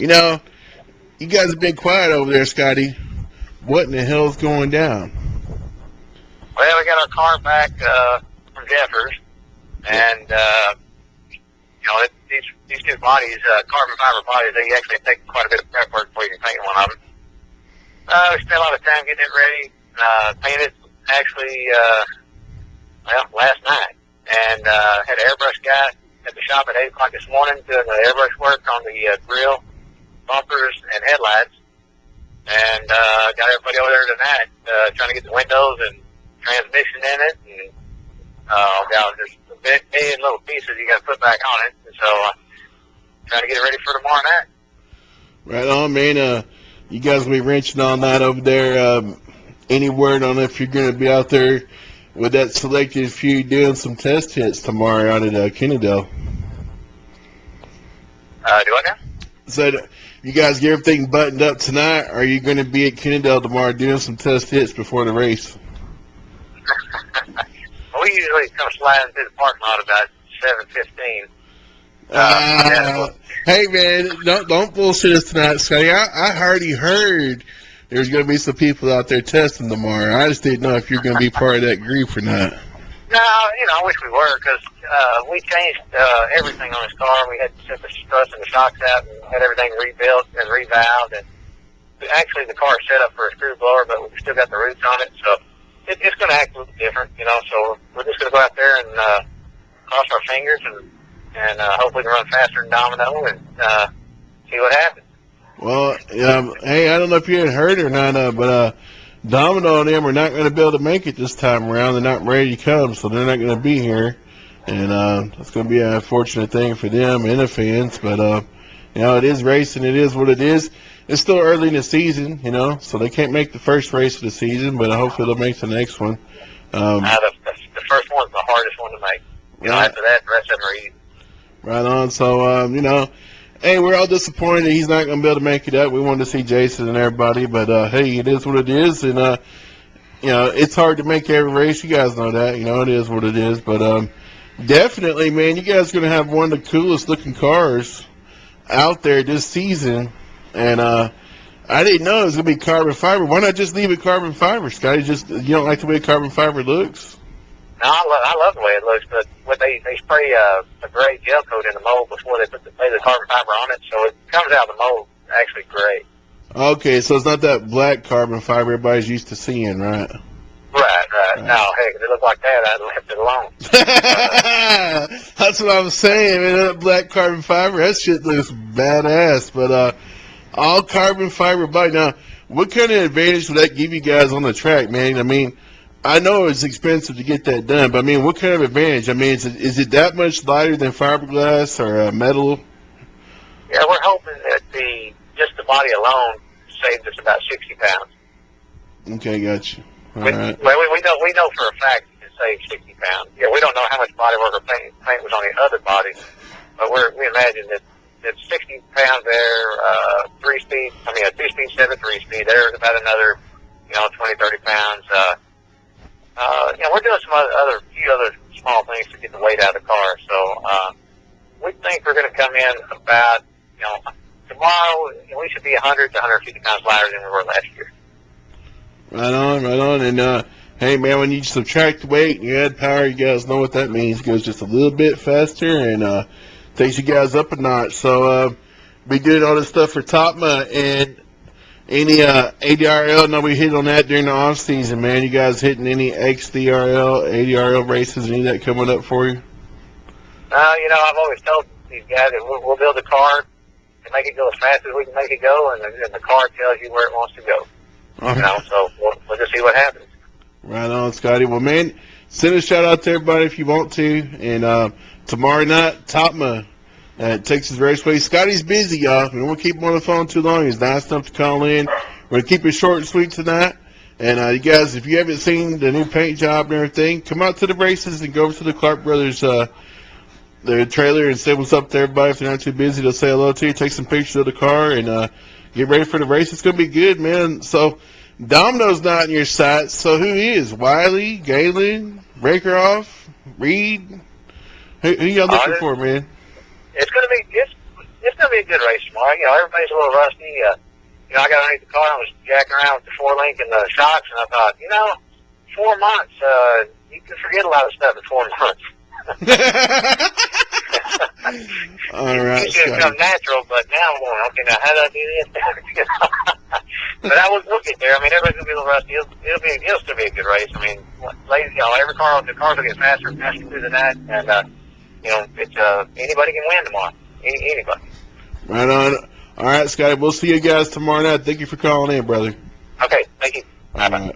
You know, you guys have been quiet over there, Scotty. What in the hell's going down? Well, we got our car back from Jeffers, and these new bodies, carbon fiber bodies, they actually take quite a bit of prep work before you can paint one of them. We spent a lot of time getting it ready. Painted actually, last night, and had an airbrush guy at the shop at 8 o'clock this morning doing the airbrush work on the grill, bumpers, and headlights. And got everybody over there tonight trying to get the windows and transmission in it. And there's a million little pieces you got to put back on it. And so trying to get it ready for tomorrow night. Right on, man. You guys will be wrenching on that over there. Any word on if you're going to be out there with that selected few doing some test hits tomorrow out at Kennedale? Do I now? So, you guys get everything buttoned up tonight, or are you going to be at Kennedale tomorrow doing some test hits before the race? Well, we usually come sliding through the parking lot about 7:15. Hey, man, don't bullshit us tonight, Scotty. I already heard there's going to be some people out there testing tomorrow. I just didn't know if you're going to be part of that group or not. No, I wish we were, because we changed everything on this car. We had to set the struts and the shocks out and had everything rebuilt and revalved. And actually, the car is set up for a screw blower, but we've still got the roots on it. So it's going to act a little different, So we're just going to go out there and cross our fingers and hopefully run faster than Domino and see what happens. Well, hey, I don't know if you had heard or not, but Domino and them are not going to be able to make it this time around. They're not ready to come, so they're not going to be here. And it's going to be an unfortunate thing for them and the fans. But, it is racing. It is what it is. It's still early in the season, so they can't make the first race of the season, but hopefully they'll make the next one. The first one's the hardest one to make. After that, the rest of them are easy. Right on. So, hey, we're all disappointed that he's not going to be able to make it up. We wanted to see Jason and everybody, but, hey, it is what it is. And, it's hard to make every race. You guys know that. It is what it is. But definitely, man, you guys are going to have one of the coolest-looking cars out there this season. And I didn't know it was going to be carbon fiber. Why not just leave it carbon fiber, Scotty? You don't like the way carbon fiber looks? No, I love the way it looks, but they spray a gray gel coat in the mold before they lay the carbon fiber on it, so it comes out of the mold actually gray. Okay, so it's not that black carbon fiber everybody's used to seeing, right? Right. No, heck, if it looked like that, I'd left it alone. That's what I was saying, man. That black carbon fiber, that shit looks badass. But all carbon fiber body. Now, what kind of advantage would that give you guys on the track, man? I mean, I know it's expensive to get that done, but I mean, what kind of advantage? I mean, is it that much lighter than fiberglass or metal? Yeah, we're hoping that just the body alone saves us about 60 pounds. Okay, gotcha. All right. Well, we know for a fact it saves 60 pounds. Yeah, we don't know how much body work or paint was on the other body, but we imagine that 60 pounds there, a 2-speed 7 3-speed. There's about another, 20, 30 pounds. We're doing some few other small things to get the weight out of the car. So we think we're going to come in about, tomorrow we should be 100 to 150 pounds lighter than we were last year. Right on. And hey, man, when you subtract weight and you add power, you guys know what that means. It goes just a little bit faster and takes you guys up a notch. So be doing all this stuff for Topma and any ADRL. No, we hit on that during the off season, man. You guys hitting any XDRL, ADRL races? Any of that coming up for you? I've always told these guys that we'll build a car and make it go as fast as we can make it go, and the car tells you where it wants to go. Right. So we'll just see what happens. Right on, Scotty. Well, man, send a shout out to everybody if you want to. And tomorrow night, Topma at Texas Raceway. Scotty's busy, y'all. We don't want to keep him on the phone too long. He's nice enough to call in. We're going to keep it short and sweet tonight. And you guys, if you haven't seen the new paint job and everything, come out to the races and go over to the Clark Brothers their trailer and say what's up to everybody. If they're not too busy, they'll say hello to you, take some pictures of the car, and get ready for the race. It's going to be good, man. So Domino's not in your sights. So who is? Wiley, Galen, Rakeroff, Reed? Who y'all looking for, man? It's going to be it's going to be a good race tomorrow. You know, everybody's a little rusty. You know, I got underneath the car and was jacking around with the 4-link and the shocks, and I thought, you know, 4 months, you can forget a lot of stuff in 4 months. All right, it should come natural, but now I'm going, okay, now how do I do this? But we'll get there. I mean, everybody's going to be a little rusty. It'll still be a good race. I mean, ladies, you know, the cars will get faster and faster through the night, and, you know, it's, anybody can win tomorrow. Anybody. Right on. All right, Scotty, we'll see you guys tomorrow night. Thank you for calling in, brother. Okay, thank you. All right.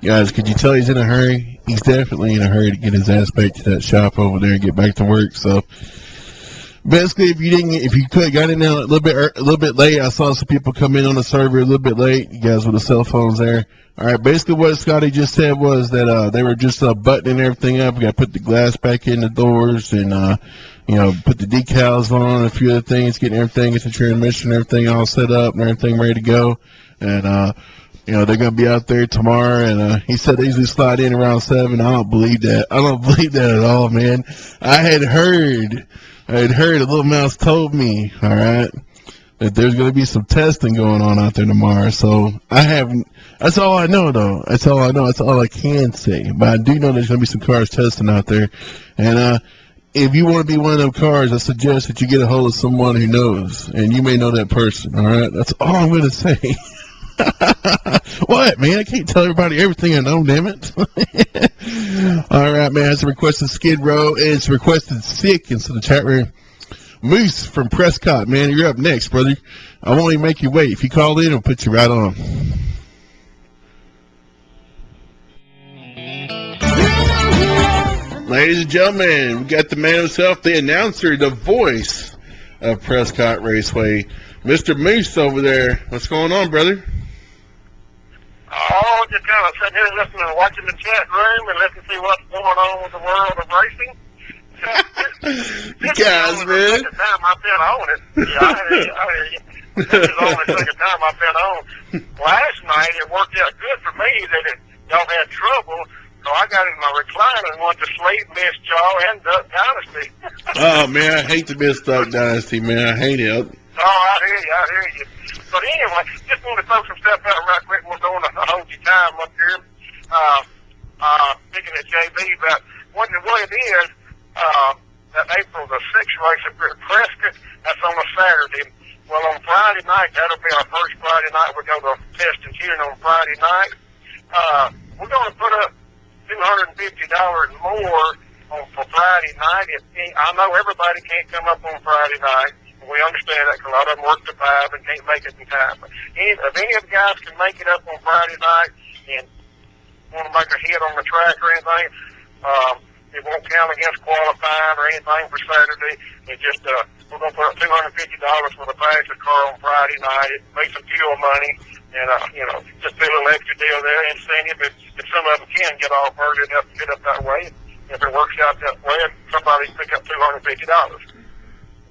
Guys, could you tell he's in a hurry? He's definitely in a hurry to get his ass back to that shop over there and get back to work. So, basically, if you could have got in there a little bit late, I saw some people come in on the server a little bit late. You guys with the cell phones there. All right, basically what Scotty just said was that they were just buttoning everything up. We got to put the glass back in the doors and you know, put the decals on, a few other things, getting everything, get the transmission, everything all set up and everything ready to go. And you know, they're going to be out there tomorrow, and he said they usually slide in around 7. I don't believe that. I don't believe that at all, man. I had heard, a little mouse told me, all right, that there's going to be some testing going on out there tomorrow. So that's all I know, though. That's all I know. That's all I can say. But I do know there's going to be some cars testing out there. And if you want to be one of them cars, I suggest that you get a hold of someone who knows, and you may know that person, all right? That's all I'm going to say. What, man? I can't tell everybody everything I know, damn it. All right, man. It's requested Skid Row, and it's requested Sick into the chat room. Moose from Prescott, man, you're up next, brother. I won't even make you wait. If you call in, I'll put you right on. Ladies and gentlemen, we got the man himself, the announcer, the voice of Prescott Raceway, Mr. Moose over there. What's going on, brother? Oh, just kind of sitting here listening and watching the chat room and letting see what's going on with the world of racing. You guys, man. This is the second time I've been on it. Yeah, I hear you. This is only the second time I've been on. Last night, it worked out good for me that y'all had trouble, so I got in my recliner and went to sleep, missed y'all, and Duck Dynasty. Oh, man, I hate to miss Duck Dynasty, man. I hate it. Oh, I hear you. But anyway, just want to throw some stuff out right quick. We're going to hold your time up here. Speaking at JB about what it is, that April the 6th race up here at Prescott, that's on a Saturday. Well, on Friday night, that'll be our first Friday night. We're going to test and tune on Friday night. We're going to put up $250 more for Friday night. I know everybody can't come up on Friday night. We understand that because a lot of them work to 5 and can't make it in time. But if any of the guys can make it up on Friday night and want to make a hit on the track or anything, it won't count against qualifying or anything for Saturday. It just we're going to put up $250 for the fastest car on Friday night. It makes some fuel money, and you know, just do a little extra deal there. Incentive if some of them can get off early enough to get up that way. If it works out that way, somebody can pick up $250.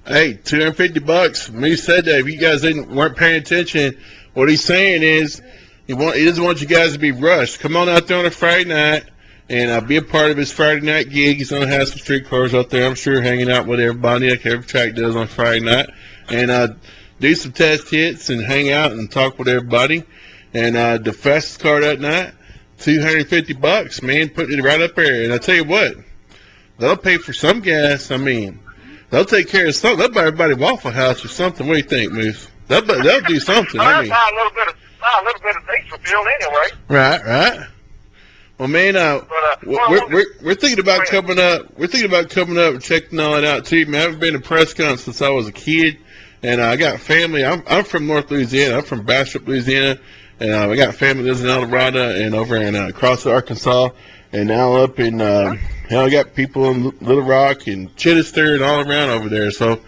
Hey, $250. Me said that. If you guys weren't paying attention, what he's saying is he doesn't want you guys to be rushed. Come on out there on a Friday night and be a part of his Friday night gig. He's going to have some street cars out there, I'm sure, hanging out with everybody like every track does on Friday night. And do some test hits and hang out and talk with everybody. And the fastest car that night, $250, man, putting it right up there. And I tell you what, they'll pay for some gas. I mean, they'll take care of something. They'll buy everybody Waffle House or something. What do you think, Moose? They'll do something. I mean, buy a little bit of diesel fuel anyway. Right. Well, man, we're thinking about coming up. We're thinking about coming up and checking all that out too, man. I haven't been to Prescott since I was a kid, and I got family. I'm from North Louisiana. I'm from Bastrop, Louisiana, and I got family that lives in El Dorado and over in Cross, Arkansas, and now up in. I got people in Little Rock and Chittister and all around over there. So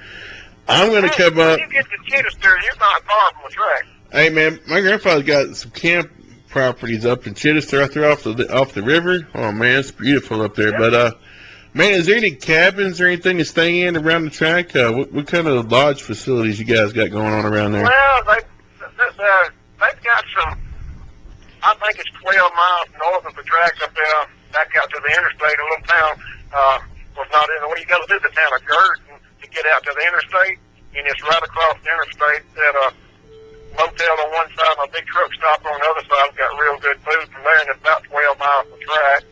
I'm going to come up. When you get to Chittister, you're not far from the track. Hey, man, my grandfather got some camp properties up in Chittister right there off the river. Oh, man, it's beautiful up there. Yep. But, man, is there any cabins or anything to stay in around the track? What kind of lodge facilities you guys got going on around there? Well, they've got some, I think it's 12 miles north of the track up there, back out to the interstate, a little town, was not in the way. You got to visit the town of Girton to get out to the interstate. and it's right across the interstate at a motel on one side and a big truck stop on the other side. We've got real good food from there, and it's about 12 miles from the track.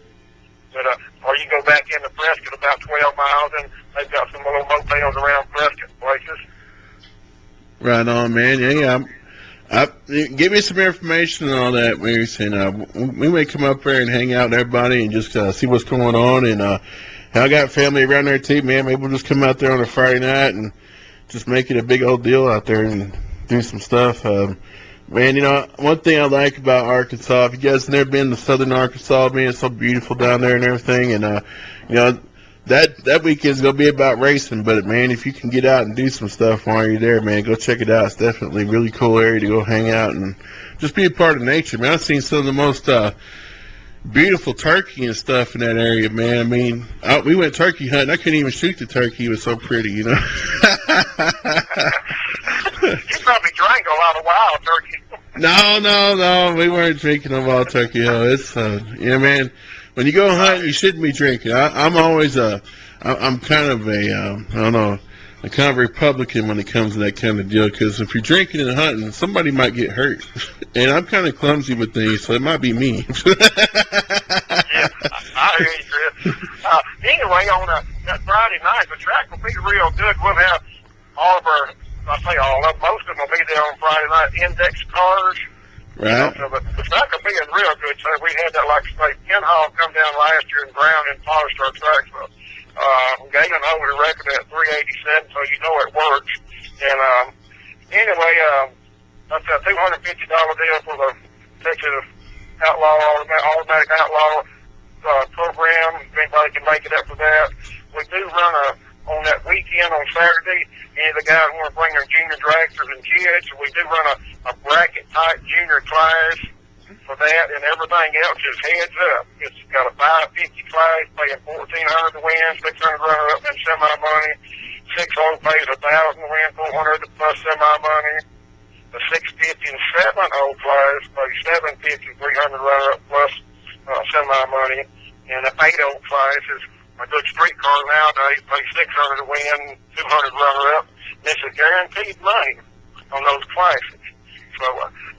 But, or you go back into Prescott about 12 miles, and they've got some little motels around Prescott places. Right on, man. Yeah, give me some information on all that, Moose, and we may come up there and hang out with everybody and just see what's going on. And I got family around there too, man. Maybe we'll just come out there on a Friday night and just make it a big old deal out there and do some stuff. Man, you know, one thing I like about Arkansas, if you guys have never been to southern Arkansas, man, it's so beautiful down there and everything. And, you know, that weekend's going to be about racing. But, man, if you can get out and do some stuff while you're there, man, go check it out. It's definitely a really cool area to go hang out and just be a part of nature, man. I've seen some of the most beautiful turkey and stuff in that area, man. I mean, we went turkey hunting. I couldn't even shoot the turkey. It was so pretty, you know. You probably drank a lot of wild turkey. No. We weren't drinking no wild turkey. It's, you know, man, when you go hunting, you shouldn't be drinking. I'm always I'm kind of I don't know, a kind of Republican when it comes to that kind of deal, because if you're drinking and hunting, somebody might get hurt. And I'm kind of clumsy with things, so it might be me. Yeah, I hear you, Chris. Anyway, on that Friday night, the track will be real good. We'll have all of our, most of them will be there on Friday night, index cars. Right. You know, so the track will be in real good shape. We had that, like I say, Ken Hall come down last year and ground and polished our track. So, Galen holds the record at 387, so you know it works. And, anyway, that's a $250 deal for the Texas automatic outlaw program. If anybody can make it up for that. We do run on that weekend on Saturday. Any of the guys want to bring their junior dragsters and kids, we do run a bracket type junior class for that, and everything else is heads up. It's got a 550 class, paying $1,400 to win, 600 runner up in semi money. 6-0 pays $1,000 to win, 400 plus semi money. The 650 and 7-0 class pays $750, 300 runner up plus semi money. And the 8-0 class is a good street car nowadays, pays $600 to win, 200 runner up. This is guaranteed money on those classes. So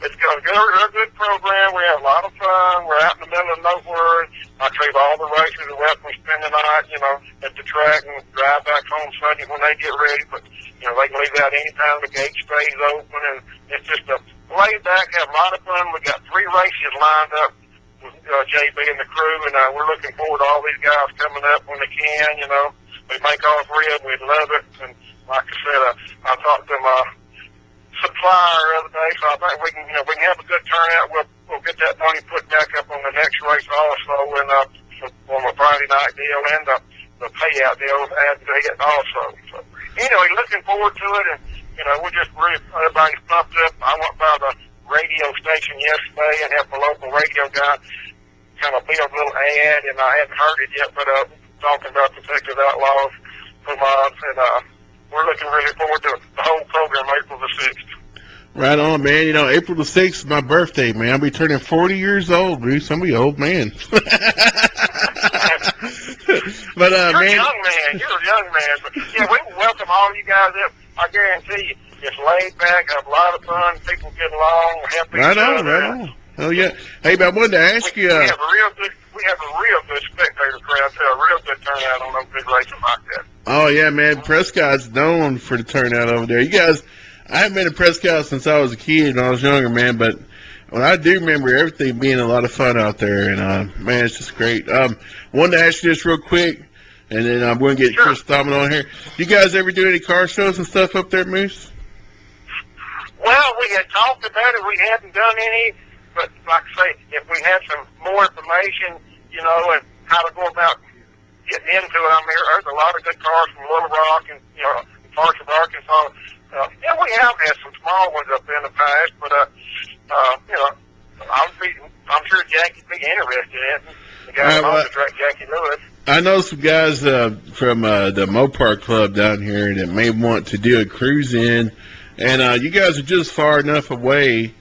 it's got a good program. We have a lot of fun. We're out in the middle of nowhere. I trade all the racers are up. We spend the night, you know, at the track and drive back home Sunday when they get ready. But, you know, they can leave out any time the gate stays open. And it's just a laid back, have a lot of fun. We got 3 races lined up with JB and the crew, and we're looking forward to all these guys coming up when they can, you know. We make all 3 of them. We'd love it. And like I said, I talked to my supplier the other day, so I think we can have a good turnout. We'll get that money put back up on the next race also, and on the Friday night deal and the payout deal add to it also. So anyway, looking forward to it, and you know, we're just really everybody's pumped up. I went by the radio station yesterday and had the local radio guy kind of build a little ad, and I hadn't heard it yet, but talking about the Texas Outlaws for months, and we're looking really forward to the whole program April the 6th. Right on, man. You know, April the 6th is my birthday, man. I'll be turning 40 years old, Bruce. I'm be an old man. But, man. You're a young man. But, yeah, we welcome all you guys up. I guarantee you, it's laid back, have a lot of fun, people get along, help each other. Right on. Oh, yeah. Hey, but I wanted to ask you. We have a real good spectator crowd, too, a real good turnout on those big races like that. Oh, yeah, man. Prescott's known for the turnout over there. You guys, I haven't been to Prescott since I was a kid and I was younger, man, but well, I do remember everything being a lot of fun out there, and, man, it's just great. Wanted to ask you this real quick, and then I'm going to get Chris Domino on here. You guys ever do any car shows and stuff up there, Moose? Well, we had talked about it. We hadn't done any, but like I say, if we had some more information, you know, and how to go about getting into it, I mean, there's a lot of good cars from Little Rock and, you know, parts of Arkansas. Yeah, we have had some small ones up in the past, but, you know, I'm sure Jackie'd be interested in it. The guy who owns the track, Jackie Lewis. I know some guys from the Mopar Club down here that may want to do a cruise in, and you guys are just far enough away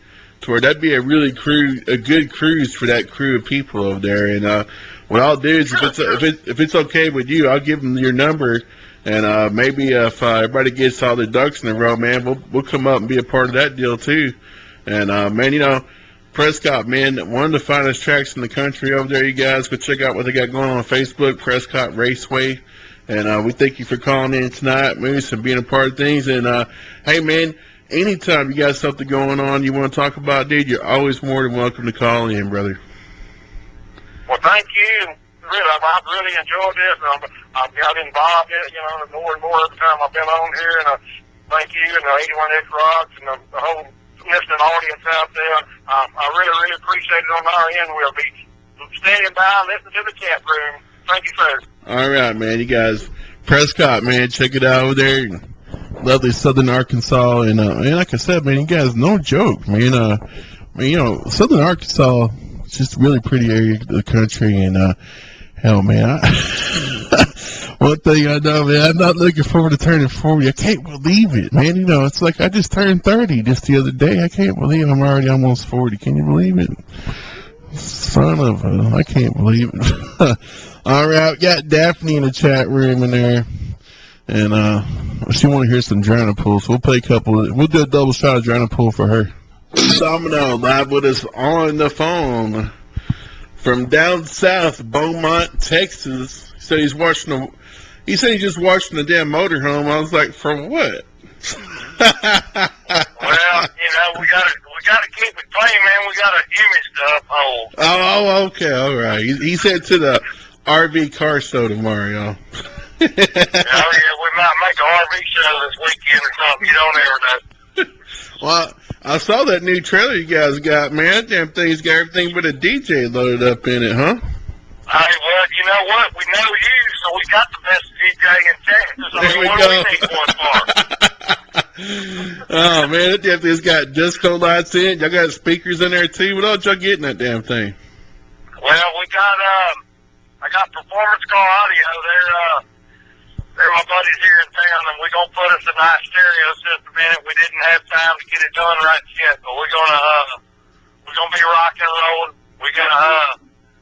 to where that'd be a good cruise for that crew of people over there. And what I'll do is, if it's okay with you, I'll give them your number, And maybe if everybody gets all their ducks in a row, man, we'll come up and be a part of that deal too. And man, you know, Prescott, man, one of the finest tracks in the country over there. You guys go check out what they got going on Facebook, Prescott Raceway. And we thank you for calling in tonight, Moose, and being a part of things. And hey, man, anytime you got something going on you want to talk about, dude, you're always more than welcome to call in, brother. Well, thank you. Really, I've really enjoyed this. I've got involved in it, you know, more and more every time I've been on here. And thank you and the 81X Rocks and the whole listening audience out there. I really, really appreciate it on our end. We'll be standing by and listening to the chat room. Thank you, sir. All right, man. You guys, Prescott, man, check it out over there. Lovely Southern Arkansas. And, man, like I said, man, you guys, no joke, man. You know, Southern Arkansas is just a really pretty area of the country. And, hell, man, one thing I know, man, I'm not looking forward to turning 40. I can't believe it, man. You know, it's like I just turned 30 just the other day. I can't believe I'm already almost 40. Can you believe it? Son of a, I can't believe it. All right, we got Daphne in the chat room in there. And she want to hear some Drowning Pool, so we'll play a couple. We'll do a double shot of Drowning Pool for her. Domino live with us on the phone from down south, Beaumont, Texas. He said he said he's just watching the damn motorhome. I was like, for what? Well, you know, we gotta keep it clean, man. We gotta image to uphold. Oh, okay, all right. He said to the RV car show tomorrow, y'all. Oh, yeah, we might make an RV show this weekend or something. You don't ever know. Well, I saw that new trailer you guys got, man. That damn thing's got everything but a DJ loaded up in it, huh? Hey, well, you know what? We know you, so we got the best DJ in Texas. I mean, what do we need one for? Oh, man, that damn thing's got disco lights in it. Y'all got speakers in there, too. What else y'all getting that damn thing? Well, we got, I got Performance Car Audio. They're my buddies here in town, and we're going to put us a nice stereo system in it. We didn't have time to get it done right yet, but we're going to be rocking and rolling. We're going to,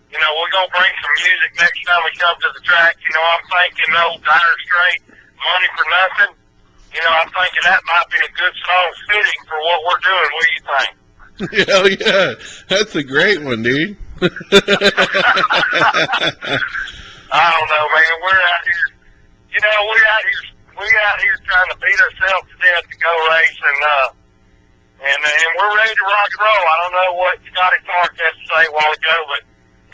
you know, we're going to bring some music next time we come to the track. You know, I'm thinking old Dire Straight, Money for Nothing. You know, I'm thinking that might be a good song fitting for what we're doing. What do you think? Hell yeah. That's a great one, dude. I don't know, man. We're out here. You know, we're out here trying to beat ourselves to death to go race, and we're ready to rock and roll. I don't know what Scotty Clark had to say a while ago, but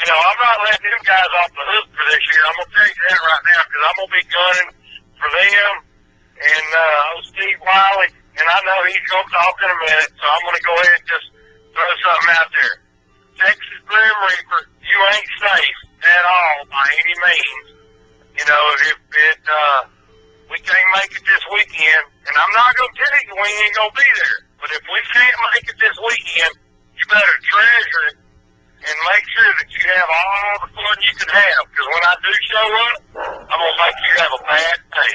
you know, I'm not letting them guys off the hook for this year. I'm gonna tell you that right now because I'm gonna be gunning for them and Steve Wiley, and I know he's gonna talk in a minute, so I'm gonna go ahead and just throw something out there. Texas Grim Reaper, you ain't safe at all by any means. You know, if we can't make it this weekend, and I'm not going to tell you we ain't going to be there, but if we can't make it this weekend, you better treasure it and make sure that you have all the fun you can have, because when I do show up, I'm going to make you have a bad day.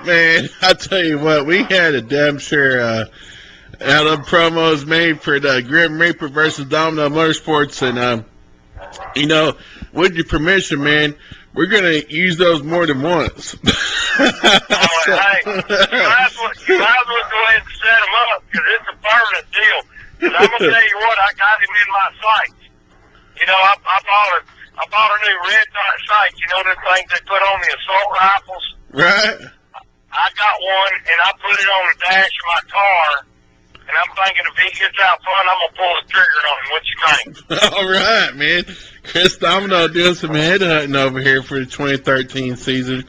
Man, I tell you what, we had a damn sure out of promos made for the Grim Reaper versus Domino Motorsports, and you know, with your permission, man, we're gonna use those more than once. Hey, you might as well go ahead and set them up because it's a permanent deal. Because I'm gonna tell you what, I got him in my sights. You know, I bought a new red dot sight. You know the things they put on the assault rifles. Right. I got one and I put it on the dash of my car. And I'm thinking if he gets out front, I'm gonna pull the trigger on him. What you think? All right, man. Chris Domino doing some headhunting over here for the 2013 season.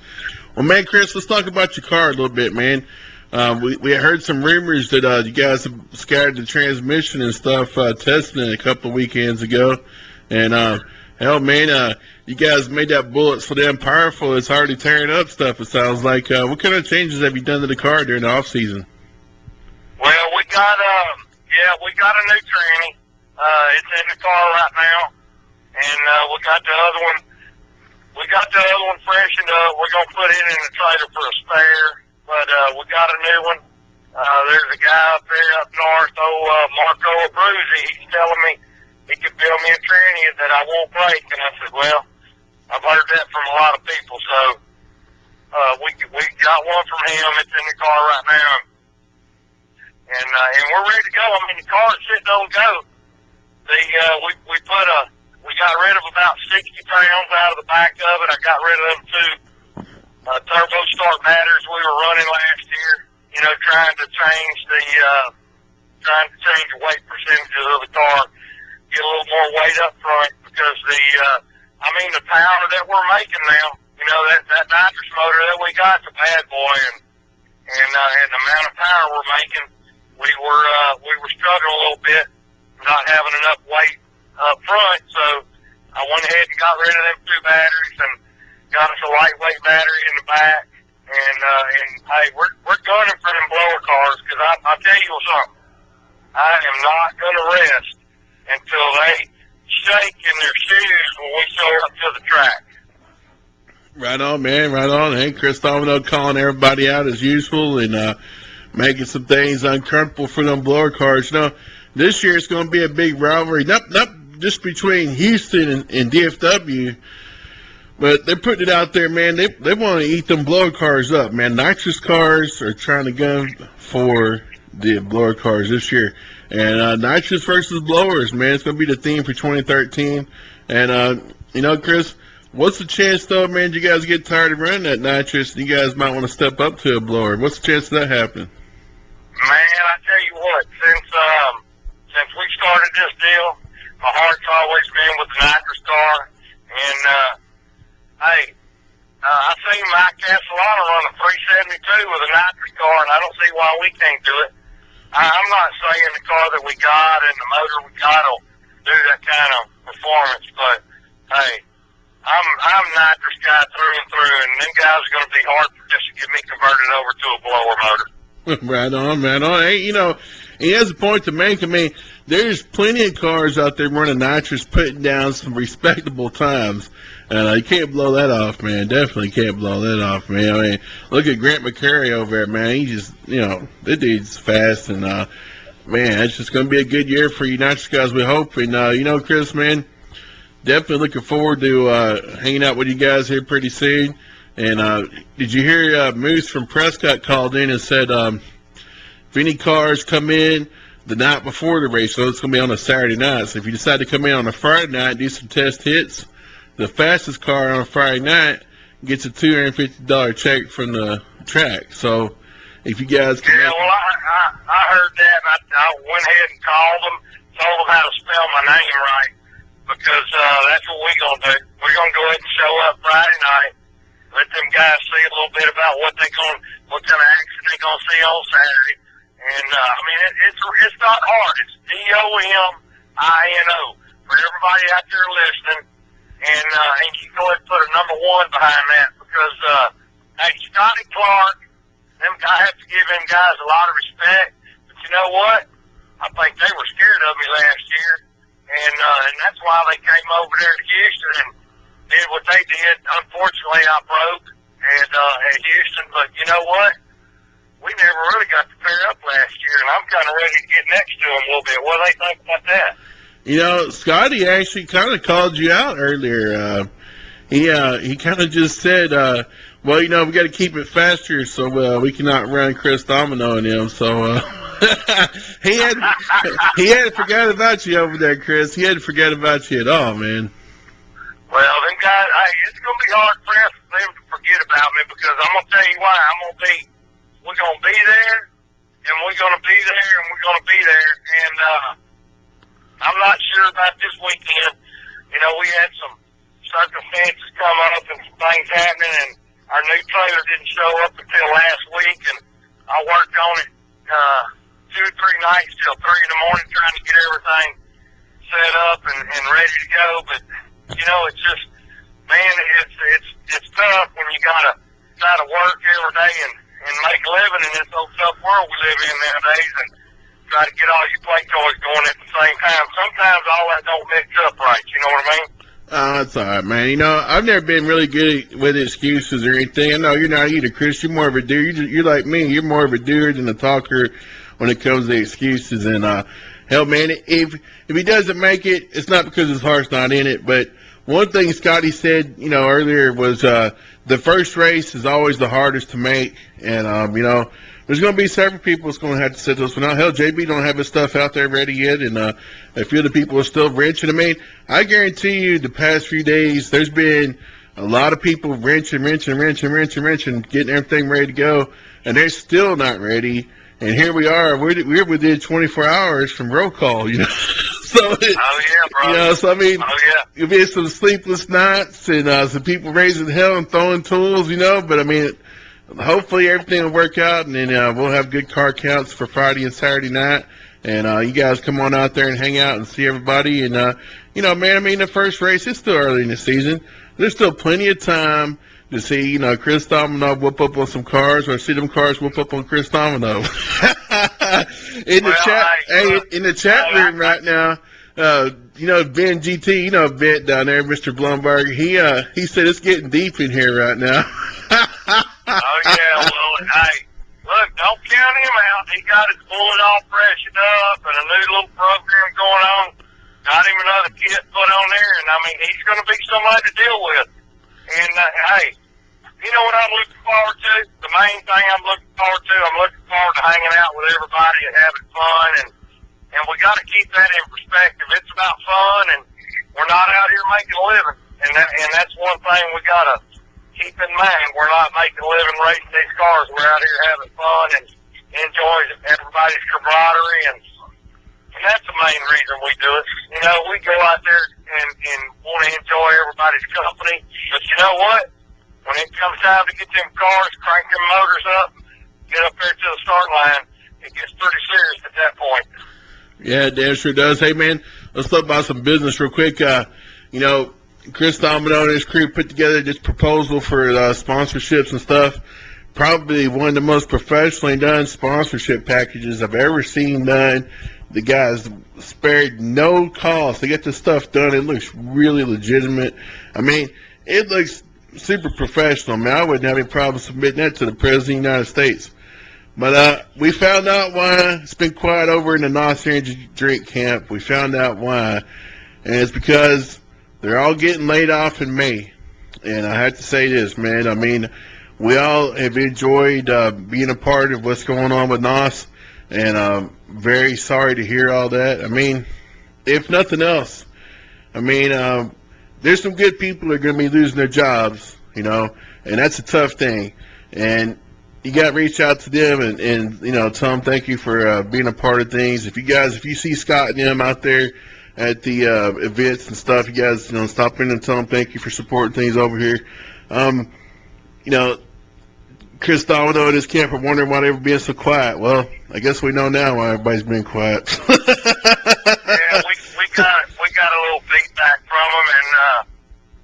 Well, man, Chris, let's talk about your car a little bit, man. We heard some rumors that you guys have scattered the transmission and stuff testing it a couple of weekends ago. And, hell, man, you guys made that bullet so damn powerful it's already tearing up stuff, it sounds like. What kind of changes have you done to the car during the off-season? Well, we got a new tranny. It's in the car right now. And we got the other one freshened up. We're gonna put it in the trailer for a spare. But we got a new one. There's a guy up there up north, Marco Abruzzi. He's telling me he could build me a tranny that I won't break. And I said, well, I've heard that from a lot of people. So we got one from him. It's in the car right now, and we're ready to go. I mean, the car's sitting on go. We got rid of about 60 pounds out of the back of it. I got rid of them 2 turbo start batteries we were running last year. You know, trying to change the weight percentages of the car, get a little more weight up front, because the power that we're making now, you know, that nitrous motor that we got is a bad boy, and the amount of power we're making, we were struggling a little bit, not having enough weight up front. So I went ahead and got rid of them 2 batteries and got us a lightweight battery in the back. And hey, we're gunning for them blower cars, because I'll tell you something. I am not going to rest until they shake in their shoes when we show up to the track. Right on, man. Right on. Hey, Chris Domino calling everybody out as usual and making some things uncomfortable for them blower cars. You know, this year it's going to be a big rivalry, not just between Houston and DFW, but they're putting it out there, man. They want to eat them blower cars up, man. Nitrous cars are trying to go for the blower cars this year. And nitrous versus blowers, man. It's going to be the theme for 2013. And, you know, Chris, what's the chance, though, man, you guys get tired of running that nitrous and you guys might want to step up to a blower? What's the chance of that happening? Man, I tell you what, since we started this deal, my heart's always been with the nitrous car. And, hey, I seen Mike Castellano run a 372 with a nitrous car, and I don't see why we can't do it. I'm not saying the car that we got and the motor we got will do that kind of performance, but hey, I'm nitrous guy through and through, and them guys are going to be hard just to get me converted over to a blower motor. Right on, man. Hey, you know, he has a point to make. I mean, there's plenty of cars out there running nitrous, putting down some respectable times. And you can't blow that off, man. Definitely can't blow that off, man. I mean, look at Grant McCary over there, man. He just, you know, that dude's fast. And, man, it's just going to be a good year for you nitrous guys, we hope. And, you know, Chris, man, definitely looking forward to hanging out with you guys here pretty soon. And did you hear Moose from Prescott called in and said if any cars come in the night before the race, so it's going to be on a Saturday night. So if you decide to come in on a Friday night and do some test hits, the fastest car on a Friday night gets a $250 check from the track. So if you guys can... Yeah, well, I heard that, and I went ahead and called them, told them how to spell my name right, because that's what we're going to do. We're going to go ahead and show up Friday night, let them guys see a little bit about what kind of action they're going to see on Saturday. And, I mean, it's not hard. It's DOMINO for everybody out there listening. And you go ahead and put a number 1 behind that, because, hey, Scotty Clark, I have to give them guys a lot of respect. But you know what? I think they were scared of me last year. And that's why they came over there to Houston and did what they did. Unfortunately, I broke at Houston. But you know what? We never really got to pair up last year, and I'm kind of ready to get next to them a little bit. What do they think about that? You know, Scotty actually kind of called you out earlier. He kind of just said, well, you know, we got to keep it faster so we cannot run Chris Domino and him. So he had forgot about you over there, Chris. He hadn't forgot about you at all, man. Well, them guys, hey, it's going to be hard for them to forget about me, because I'm going to tell you why. We're going to be there, and we're going to be there, and we're going to be there. And I'm not sure about this weekend. You know, we had some circumstances come up and some things happening, and our new trailer didn't show up until last week, and I worked on it 2 or 3 nights till 3 in the morning trying to get everything set up and ready to go. But, you know, it's just, man, it's tough when you got to try to work every day and make a living in this old tough world we live in nowadays, and try to get all your play toys going at the same time. Sometimes all that don't mix up right, you know what I mean? That's all right, man. You know, I've never been really good with excuses or anything. I know you're not either, Chris. You're more of a dude. You're like me. You're more of a dude than a talker when it comes to excuses. And, hell, man, if he doesn't make it, it's not because his heart's not in it, but one thing Scotty said, earlier was the first race is always the hardest to make, and there's going to be several people that's going to have to set those one out. Hell, JB don't have his stuff out there ready yet, and a few of the people are still wrenching. I mean, I guarantee you, the past few days, there's been a lot of people wrenching, getting everything ready to go, and they're still not ready. And here we are. We're within 24 hours from roll call, So, oh yeah, bro. So I mean, you'll be some sleepless nights and some people raising hell and throwing tools, But I mean, hopefully everything will work out, and then we'll have good car counts for Friday and Saturday night. And you guys come on out there and hang out and see everybody. And man, I mean, the first race is still early in the season. There's still plenty of time to see, Chris Domino whoop up on some cars, or see them cars whoop up on Chris Domino. In the chat room right now, Ben GT, Ben down there, Mr. Blumberg, he said it's getting deep in here right now. Oh yeah, well, hey, look, don't count him out. He got his bullet all freshened up and a new little program going on. Got him another kit put on there, and I mean, he's going to be somebody to deal with. And hey, you know what I'm looking forward to? The main thing I'm looking forward to hanging out with everybody and having fun, and we got to keep that in perspective. It's about fun, and we're not out here making a living, and that's one thing we got to keep in mind. We're not making a living racing these cars. We're out here having fun and enjoying everybody's camaraderie, and that's the main reason we do it. We go out there and want to enjoy everybody's company, but you know what? When it comes time to get them cars, crank them motors up, get up there to the start line, it gets pretty serious at that point. Yeah, it damn sure does. Hey, man, let's talk about some business real quick. Chris Domino and his crew put together this proposal for sponsorships and stuff. Probably one of the most professionally done sponsorship packages I've ever seen done. The guys spared no cost. They get this stuff done. It looks really legitimate. I mean, it looks super professional, man. I wouldn't have any problem submitting that to the President of the United States. But we found out why. It's been quiet over in the Nos Energy Drink camp. We found out why. And it's because they're all getting laid off in May. And I have to say this, man. I mean, we all have enjoyed being a part of what's going on with Nos. And I'm very sorry to hear all that. I mean, if nothing else, I mean, there's some good people that are going to be losing their jobs, and that's a tough thing. And you got to reach out to them and tell them thank you for being a part of things. If you see Scott and them out there at the events and stuff, you guys, stop in and tell them thank you for supporting things over here. Chris Domino and his camp are wondering why they were being so quiet. Well, I guess we know now why everybody's being quiet. Yeah, we got a little feedback from them,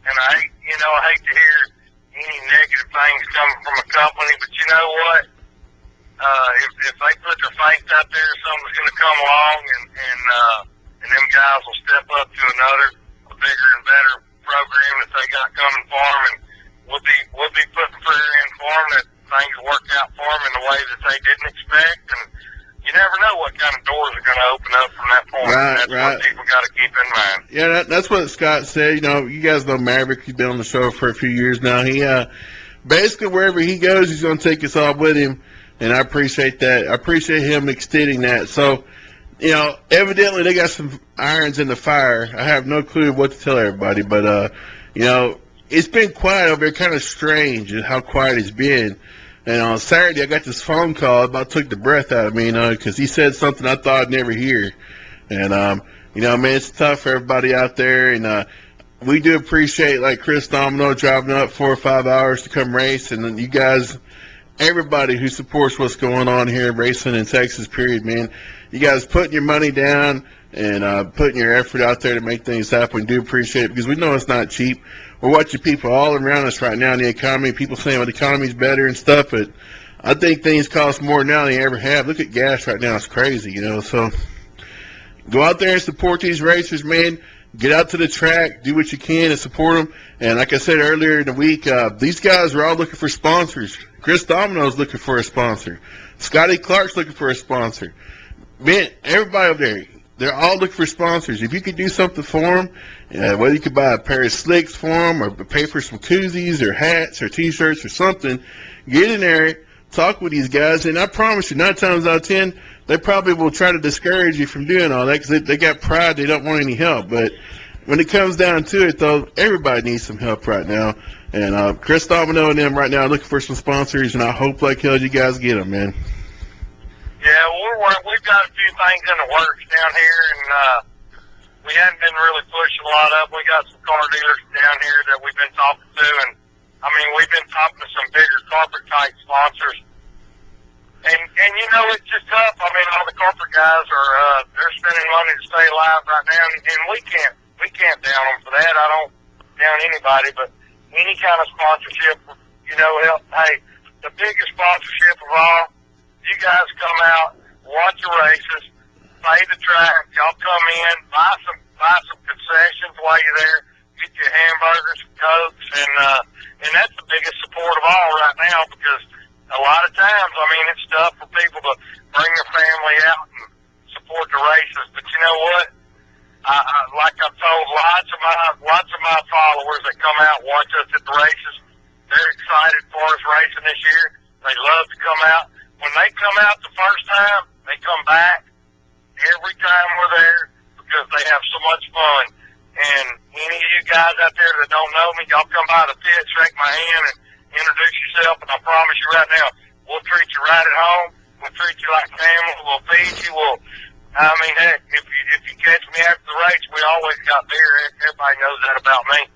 and I hate to hear any negative things coming from a company, but you know what? If they put their faith out there, something's going to come along, and them guys will step up to a bigger and better program that they got coming for them, and we'll be putting prayer in for them that things work out for them in a way that they didn't expect, and you never know what kind of doors are going to open up from that point. That's what people got to keep in mind. Yeah, that's what Scott said. You guys know Maverick. He's been on the show for a few years now. He basically wherever he goes, he's going to take us all with him, and I appreciate that. I appreciate him extending that. So, evidently they got some irons in the fire. I have no clue what to tell everybody, but it's been quiet over here. Kind of strange how quiet it's been. And on Saturday, I got this phone call. About took the breath out of me, because he said something I thought I'd never hear. And, man, it's tough for everybody out there. And we do appreciate, like, Chris Domino driving up 4 or 5 hours to come race. And then you guys, everybody who supports what's going on here, racing in Texas, period, man. You guys putting your money down and putting your effort out there to make things happen. We do appreciate it because we know it's not cheap. We're watching people all around us right now in the economy, people saying, well, the economy's better and stuff, but I think things cost more now than they ever have. Look at gas right now. It's crazy, so go out there and support these racers, man. Get out to the track, do what you can and support them. And like I said earlier in the week, these guys are all looking for sponsors. Chris Domino's looking for a sponsor. Scotty Clark's looking for a sponsor. Man, everybody over there, they're all looking for sponsors. If you could do something for them, whether you could buy a pair of slicks for them or pay for some koozies or hats or T-shirts or something, get in there, talk with these guys, and I promise you, 9 times out of 10, they probably will try to discourage you from doing all that because they got pride. They don't want any help. But when it comes down to it, though, everybody needs some help right now. And Chris Domino and them right now are looking for some sponsors, and I hope like hell you guys get them, man. Yeah, we've got a few things in the works down here, and we haven't been really pushing a lot of them. We got some car dealers down here that we've been talking to, and I mean, we've been talking to some bigger corporate type sponsors. And you know, it's just tough. I mean, all the corporate guys are they're spending money to stay alive right now, and we can't down them for that. I don't down anybody, but any kind of sponsorship, you know, help. Hey, the biggest sponsorship of all, you guys come out, watch the races, pay the track. Y'all come in, buy some concessions while you're there, get your hamburgers, cokes, and that's the biggest support of all right now, because a lot of times, I mean, it's tough for people to bring their family out and support the races. But you know what? Like I've told lots of my followers that come out and watch us at the races, they're excited for us racing this year. They love to come out. When they come out the first time, they come back every time we're there because they have so much fun. And any of you guys out there that don't know me, y'all come by the pit, shake my hand, and introduce yourself, and I promise you right now, we'll treat you right at home. We'll treat you like family. We'll feed you. I mean, heck, if you catch me after the race, we always got beer. Everybody knows that about me.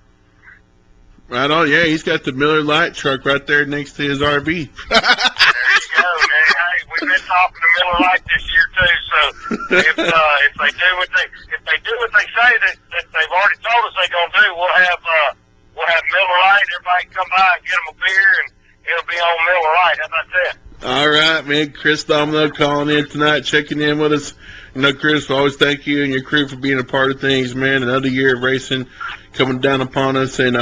Right on, yeah, he's got the Miller Lite truck right there next to his RV. There you go, man. Hey, we've been talking to Miller Lite this year too. So if they do what they say that they've already told us they're gonna do, we'll have Miller Lite. Everybody can come by and get them a beer, and it'll be on Miller Lite. How about that? All right, man. Chris Domino calling in tonight, checking in with us. You know, Chris, we always thank you and your crew for being a part of things, man. Another year of racing coming down upon us, and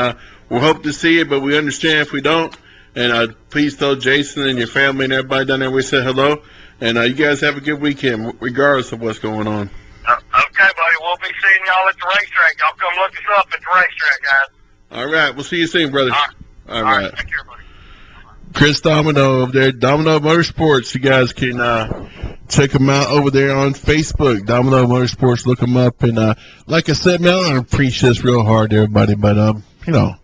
we'll hope to see it, but we understand if we don't. And please tell Jason and your family and everybody down there we said hello. And you guys have a good weekend, regardless of what's going on. Okay, buddy. We'll be seeing y'all at the racetrack. Y'all come look us up at the racetrack, guys. All right. We'll see you soon, brother. All right. Take care, buddy. Chris Domino over there, Domino Motorsports. You guys can check him out over there on Facebook, Domino Motorsports. Look him up. And like I said, man, I don't preach this real hard to everybody, but, you know,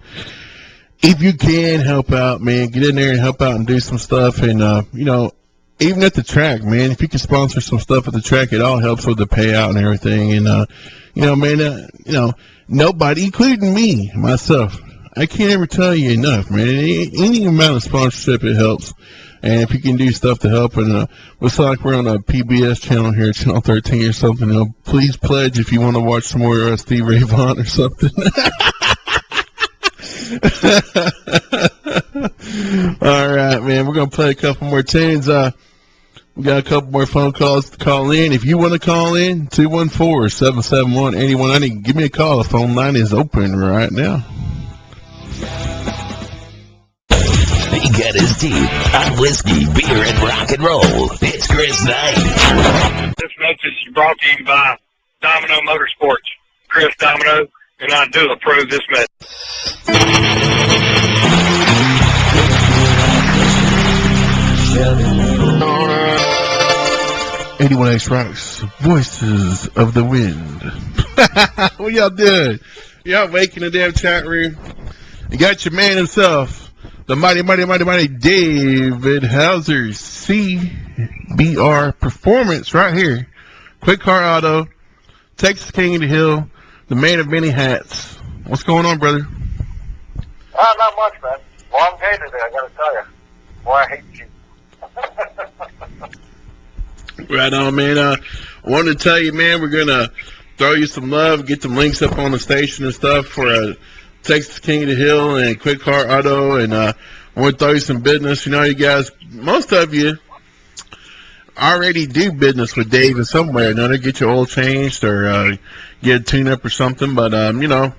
if you can help out, man, get in there and help out and do some stuff. And, you know, even at the track, man, if you can sponsor some stuff at the track, it all helps with the payout and everything. And, you know, man, you know, nobody, including me, myself, I can't ever tell you enough, man. Any amount of sponsorship, it helps. And if you can do stuff to help, and looks like we're on a PBS channel here, Channel 13 or something, you know, please pledge if you want to watch some more Steve Ray Vaughan or something. All right, man. We're going to play a couple more tunes. We got a couple more phone calls to call in. If you want to call in, 214-771-8190. Give me a call. The phone line is open right now. Weekend is deep on whiskey, beer, and rock and roll. It's Chris Nite. This message is brought to you by Domino Motorsports. Chris Domino, and I do approve this message. 81X Rocks, Voices of the Wind. What y'all doing? Y'all waking the damn chat room. You got your man himself, the mighty David Hauser, CBR Performance right here. Quick Car Auto, Texas King of the Hill, the man of many hats. What's going on, brother? Not much, man. Long day today, I gotta tell you. Boy, I hate you. Right on, man. I wanted to tell you, man, we're going to throw you some love, get some links up on the station and stuff for Texas King of the Hill and Quick Car Auto, and I want to throw you some business. You know, you guys, most of you already do business with Dave in somewhere. You know, they get your oil changed or get a tune-up or something, but, you know,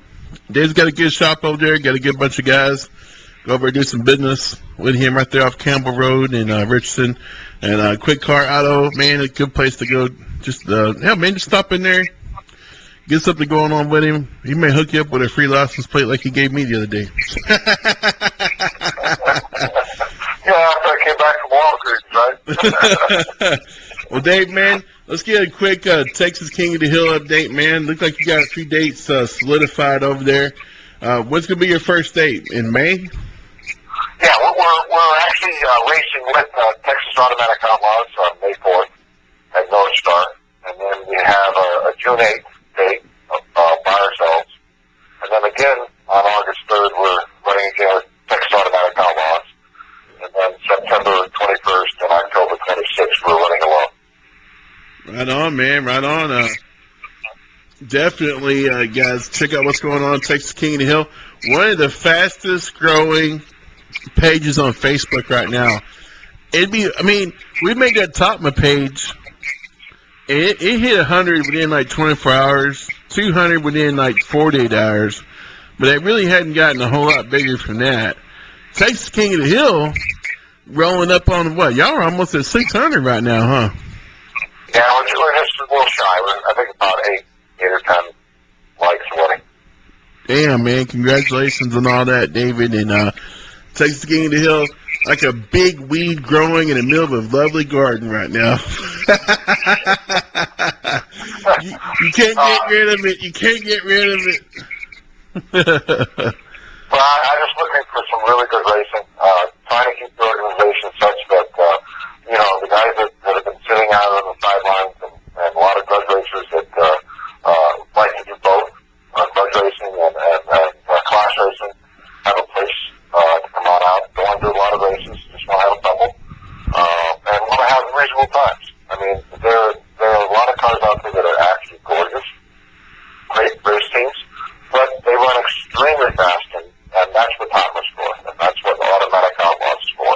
Dave's got a good shop over there, got a good bunch of guys. Go over and do some business with him right there off Campbell Road in Richardson. And Quick Car Auto, man, a good place to go. Just just stop in there, get something going on with him. He may hook you up with a free license plate like he gave me the other day. Yeah, after I came back from Walgreens, right? Well, Dave, man, let's get a quick Texas King of the Hill update, man. Look like you got a few dates solidified over there. What's going to be your first date? In May? Yeah, we're actually racing with Texas Automatic Outlaws on May 4th at North Star. And then we have a June 8th date by ourselves. And then again, on August 3rd, we're running again with Texas Automatic Outlaws. And then September 21st and October 26th, we're running alone. Right on, man. Right on. Definitely, guys, check out what's going on Texas King of the Hill. One of the fastest growing pages on Facebook right now. We made that Topma page. It hit 100 within like 24 hours, 200 within like 48 hours, but it really hadn't gotten a whole lot bigger from that. Texas King of the Hill rolling up on what? Y'all are almost at 600 right now, huh? Yeah, we're just a little shy. I think about 8 or 10 likes already. Damn, man. Congratulations on all that, David. And Texas King of the Hill, like a big weed growing in the middle of a lovely garden right now. you can't get rid of it. You can't get rid of it. Well, I'm just looking for some really good racing. Trying to keep the organization such that, the guys that have been sitting out on the sidelines and a lot of grudge racers that like to do both, grudge racing and class racing, have a place to come on out. Don't want to do a lot of races, just want to have a couple, and want to have reasonable times. I mean, there are a lot of cars out there that are actually gorgeous, great race teams, but they run extremely fast, and that's what Topma's for, and that's what Automatic Outlaws is for,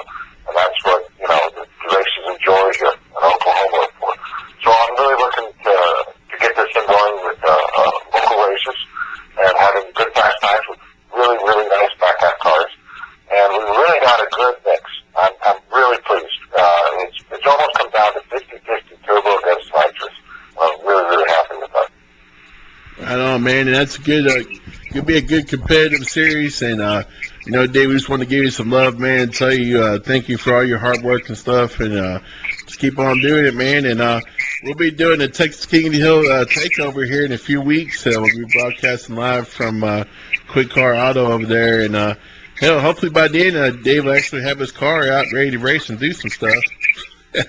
and that's what, the races in Georgia and Oklahoma are for. So I'm really looking to get this thing going with local races and having good fast times with really, really nice back half cars. And we really got a good mix. I'm really pleased. It's almost come down to 50-50 turbo against nitrous. I'm really, really happy with that. Right on, man. And that's good. It'll be a good competitive series. And, Dave, we just want to give you some love, man, and tell you thank you for all your hard work and stuff. And just keep on doing it, man. And we'll be doing the Texas King of the Hill takeover here in a few weeks. We'll be broadcasting live from Quick Car Auto over there. And, hell, hopefully by then, Dave will actually have his car out ready to race and do some stuff. Well,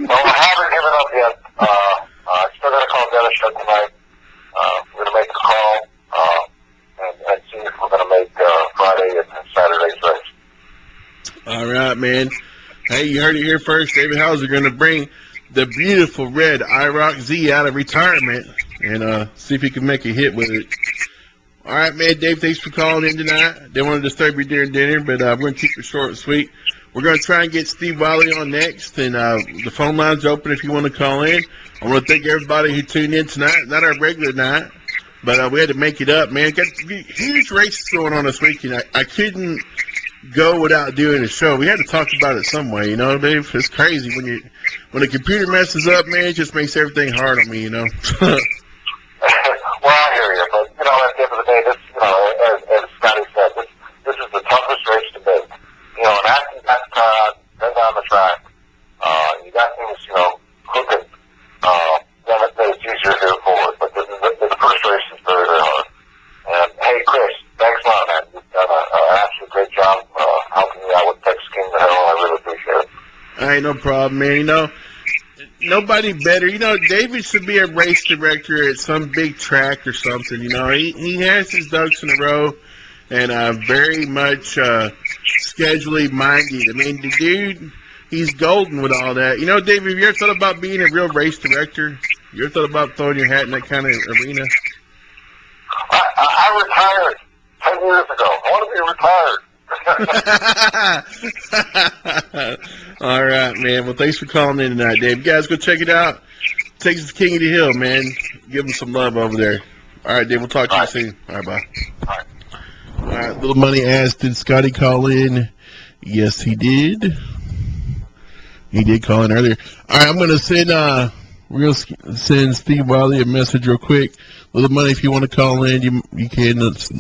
I haven't given up yet. I'm still going to call Dennis Shutt tonight. We're going to make a call and see if we're going to make Friday and Saturday's race. All right, man. Hey, you heard it here first. David Hauser going to bring the beautiful red IROC Z out of retirement and see if he can make a hit with it. All right, man. Dave, thanks for calling in tonight. Didn't want to disturb you during dinner, but we're going to keep it short and sweet. We're going to try and get Steve Wiley on next, and the phone line's open if you want to call in. I want to thank everybody who tuned in tonight. Not our regular night, but we had to make it up, man. Got huge races going on this weekend. I couldn't go without doing a show. We had to talk about it some way, Dave? It's crazy when the computer messes up, man. It just makes everything hard on me, Well, I hear you, but at the end of the day, this, as Scotty said, this is the toughest race to make. And after you got the car out, then down the track, you got things, cooking. Then it's easier to go forward. But the first race is very, very hard. And hey, Chris, thanks a lot, man. You've done an absolute great job helping me out with Texas King of the Hill. I really appreciate it. Ain't no problem, man. Nobody better. David should be a race director at some big track or something. He has his ducks in a row and very much schedually minded. I mean, the dude, he's golden with all that. David, have you ever thought about being a real race director? You ever thought about throwing your hat in that kind of arena? I retired 10 years ago. I want to be retired. All right, man. Well, thanks for calling in tonight, Dave. You guys, go check it out. Texas King of the Hill, man. Give him some love over there. All right, Dave. We'll talk to you soon. All right, bye. All right, Little Money asked, did Scotty call in? Yes, he did. He did call in earlier. All right, I'm going to send Steve Wiley a message real quick. Little money if you want to call in, you can. It's,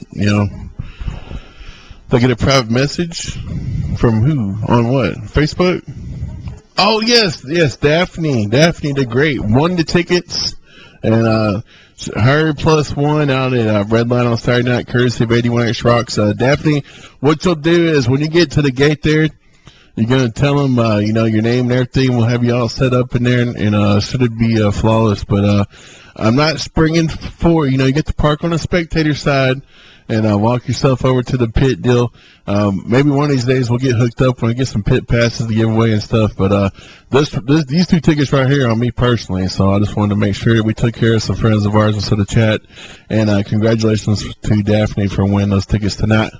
They'll get a private message from who? On what? Facebook? Oh, yes, Daphne. Daphne the Great won the tickets. And her plus one out at Red Line on Saturday night, courtesy of 81X Rocks. Daphne, what you'll do is when you get to the gate there, you're going to tell them, your name and everything. We'll have you all set up in there, and should it be flawless. But I'm not springing for, you get to park on the spectator side and walk yourself over to the pit deal. Maybe one of these days we'll get hooked up when we get some pit passes to give away and stuff. But these two tickets right here on me personally. So I just wanted to make sure that we took care of some friends of ours instead of chat. And congratulations to Daphne for winning those tickets tonight.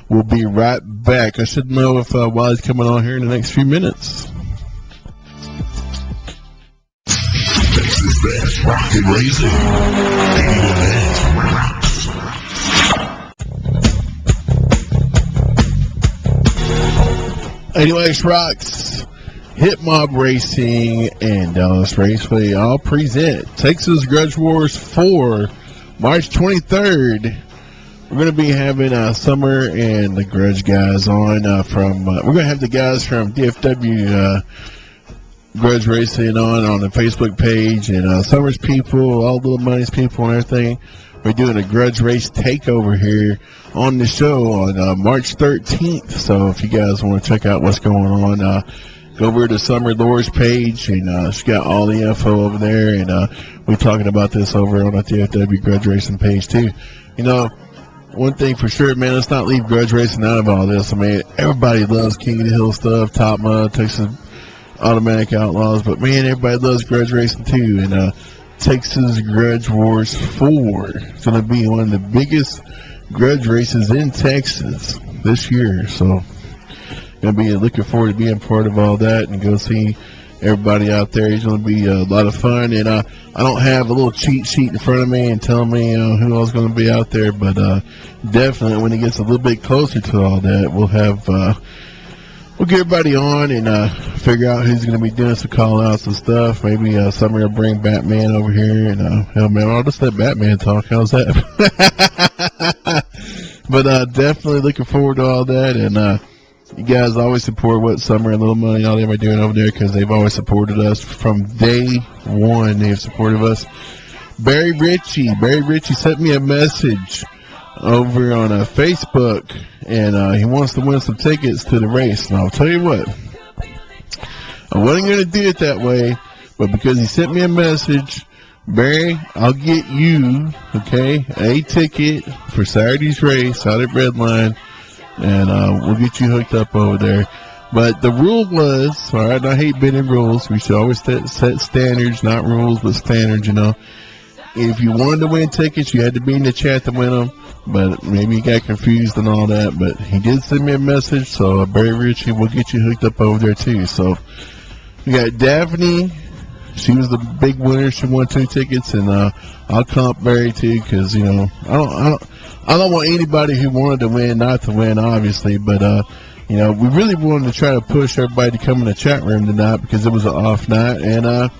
We'll be right back. I should know if Wiley's coming on here in the next few minutes. Texas Best Rock and Racing. 81X Rocks. 81X Rocks, Hit Mob Racing, and Dallas Raceway all present Texas Grudge Wars 4, March 23rd. We're going to be having Summer and the Grudge guys on we're going to have the guys from DFW Grudge Racing on the Facebook page, and Summer's people, all Little Money's people and everything. We're doing a Grudge Race takeover here on the show on March 13th. So if you guys want to check out what's going on, go over to Summer Lore's page, and she got all the info over there. And we're talking about this over on the DFW Grudge Racing page too. One thing for sure, man, let's not leave Grudge Racing out of all this. I mean, everybody loves King of the Hill stuff, Top Mud, Texas Automatic Outlaws, but man, everybody loves Grudge Racing too. And Texas Grudge Wars 4 is going to be one of the biggest grudge races in Texas this year. So, going to be looking forward to being part of all that and go see everybody out there. It's going to be a lot of fun. And I don't have a little cheat sheet in front of me and telling me who all's going to be out there, but definitely when it gets a little bit closer to all that, we'll have we'll get everybody on and figure out who's going to be doing some call-outs and stuff. Maybe Summer will bring Batman over here. And, hell, man, I'll just let Batman talk. How's that? But definitely looking forward to all that. And you guys always support what Summer and Little Money and all them are doing over there because they've always supported us. From day one, they've supported us. Barry Ritchie sent me a message over on Facebook, and he wants to win some tickets to the race. And I'll tell you what, I wasn't going to do it that way, but because he sent me a message, Barry, I'll get you, a ticket for Saturday's race out at Red Line, and we'll get you hooked up over there. But the rule was, all right, and I hate bending rules. We should always set standards, not rules, but standards, If you wanted to win tickets, you had to be in the chat to win them. But maybe he got confused and all that. But he did send me a message, so Barry Ritchie will get you hooked up over there too. So we got Daphne. She was the big winner. She won 2 tickets, and I'll comp Barry too, because I don't want anybody who wanted to win not to win, obviously. But we really wanted to try to push everybody to come in the chat room tonight because it was an off night, and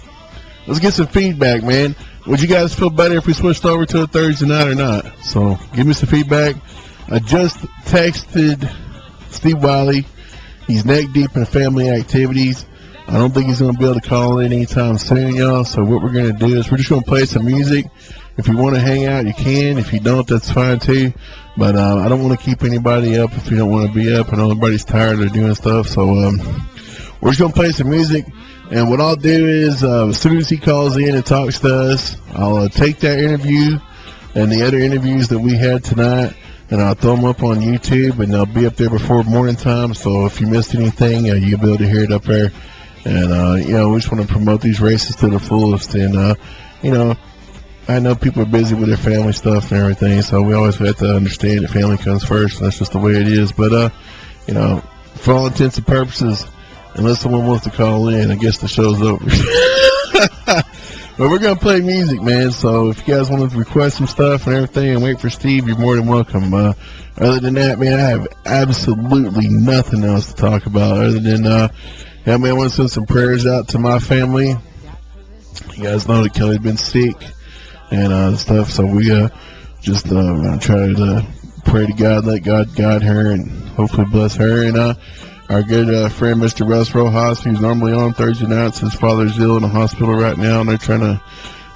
let's get some feedback, man. Would you guys feel better if we switched over to a Thursday night or not? So give me some feedback. I just texted Steve Wiley. He's neck deep in family activities. I don't think he's going to be able to call in anytime soon, y'all. So what we're going to do is we're just going to play some music. If you want to hang out, you can. If you don't, that's fine too. But I don't want to keep anybody up if you don't want to be up. I know everybody's tired of doing stuff. So we're just going to play some music. And what I'll do is, as soon as he calls in and talks to us, I'll take that interview and the other interviews that we had tonight, and I'll throw them up on YouTube, and they'll be up there before morning time. So if you missed anything, you'll be able to hear it up there. And, we just want to promote these races to the fullest. And, I know people are busy with their family stuff and everything, so we always have to understand that family comes first, and that's just the way it is. But, for all intents and purposes, unless someone wants to call in, I guess the show's over. But we're going to play music, man. So if you guys want to request some stuff and everything and wait for Steve, you're more than welcome. Other than that, man, I have absolutely nothing else to talk about other than, Yeah, man, I want to send some prayers out to my family. You guys know that Kelly's been sick and stuff, so we just try to pray to God, let God guide her, and hopefully bless her. And our good friend, Mr. Russ Rojas, who's normally on Thursday nights, his father's ill in the hospital right now, and they're trying to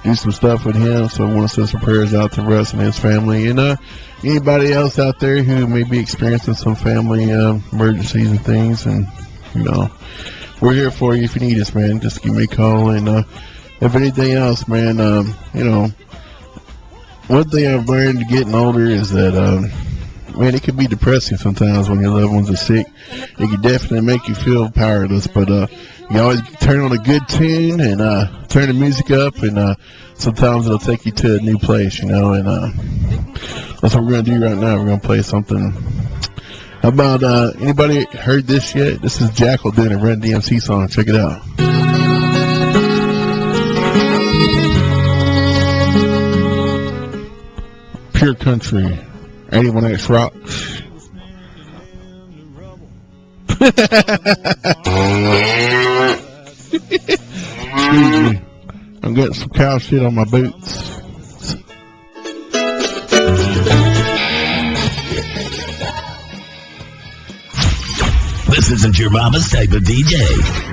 do some stuff with him. So I want to send some prayers out to Russ and his family. And anybody else out there who may be experiencing some family emergencies and things, and we're here for you if you need us, man. Just give me a call. And if anything else, man, one thing I've learned getting older is that, man, it can be depressing sometimes when your loved ones are sick. It can definitely make you feel powerless, but you always turn on a good tune and turn the music up, and sometimes it'll take you to a new place, and that's what we're going to do right now. We're going to play something. How about, anybody heard this yet? This is Jackal doing a Run DMC song. Check it out. Pure country. 81X rocks. Excuse me. I'm getting some cow shit on my boots. This isn't your mama's type of DJ.